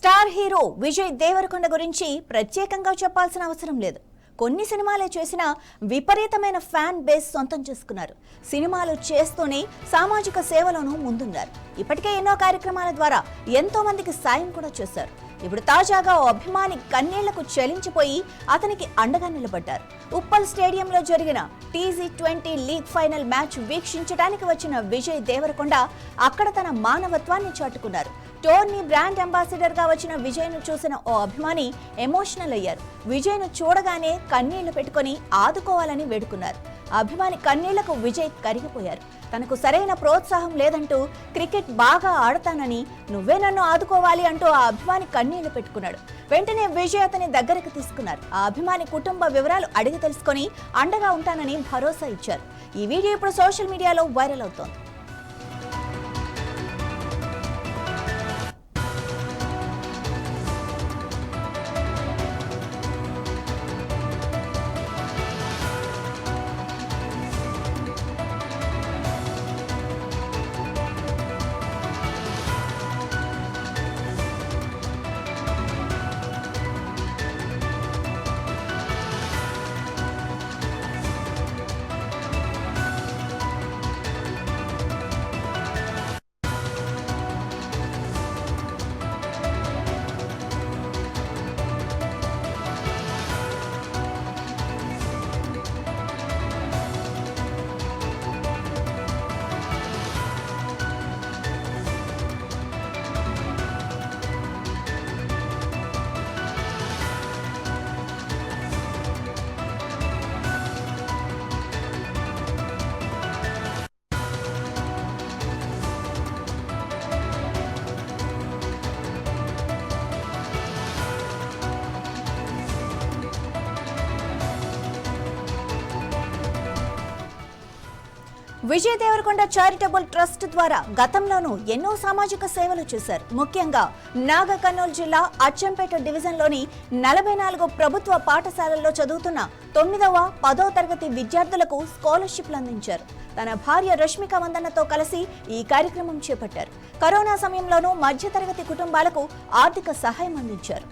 Star hero Vijay Devarakonda గురించి ప్రత్యేకంగా చెప్పాల్సిన అవసరం లేదు. కొన్ని సినిమాలే చేసినా విపరీతమైన ఫ్యాన్ బేస్ సొంతం చేసుకున్నారు. సినిమాలు చేస్తూనే సామాజిక సేవలోనూ ముందున్నారు. ఇప్పటికే ఎన్నో కార్యక్రమాల ద్వారా ఎంతో మందికి సాయం కూడా చేశారు. ఇప్పుడు తాజాగా ఓ అభిమాని కన్నీళ్లకు చలించిపోయి అతనికి అండగా నిలబడ్డారు. ఉప్పల్ స్టేడియంలో జరిగిన T20 లీగ్ ఫైనల్ మ్యాచ్ వీక్షించడానికి వచ్చిన విజయ్ దేవరకొండ అక్కడ తన మానవత్వాన్ని చాటుకున్నారు. టోర్నీ బ్రాండ్ అంబాసిడర్ గా వచ్చిన విజయ్ ను చూసిన ఓ అభిమాని ఎమోషనల్ అయ్యారు. విజయ్ ను చూడగానే కన్నీళ్లు పెట్టుకుని ఆదుకోవాలని వేడుకున్నారు. అభిమాని కన్నీళ్లకు విజయ్ కరిగిపోయారు. తనకు సరైన ప్రోత్సాహం లేదంటూ, క్రికెట్ బాగా ఆడతానని నువ్వే నన్ను ఆదుకోవాలి అంటూ ఆ అభిమాని కన్నీళ్లు పెట్టుకున్నాడు. వెంటనే విజయ్ అతని దగ్గరకు తీసుకున్నారు. ఆ అభిమాని కుటుంబ వివరాలు అడిగి తెలుసుకొని అండగా ఉంటానని భరోసా ఇచ్చారు. ఈ వీడియో ఇప్పుడు సోషల్ మీడియాలో వైరల్ అవుతోంది. విజయ్ దేవరకొండ చారిటబుల్ ట్రస్ట్ ద్వారా గతంలోనూ ఎన్నో సామాజిక సేవలు చేశారు. ముఖ్యంగా నాగర్కర్నూలు జిల్లా అచ్చంపేట డివిజన్లోని 44 ప్రభుత్వ పాఠశాలల్లో చదువుతున్న 9వ, 10వ తరగతి విద్యార్థులకు స్కాలర్షిప్లు అందించారు. తన భార్య రష్మిక మందన్నతో కలిసి ఈ కార్యక్రమం చేపట్టారు. కరోనా సమయంలోనూ మధ్యతరగతి కుటుంబాలకు ఆర్థిక సహాయం అందించారు.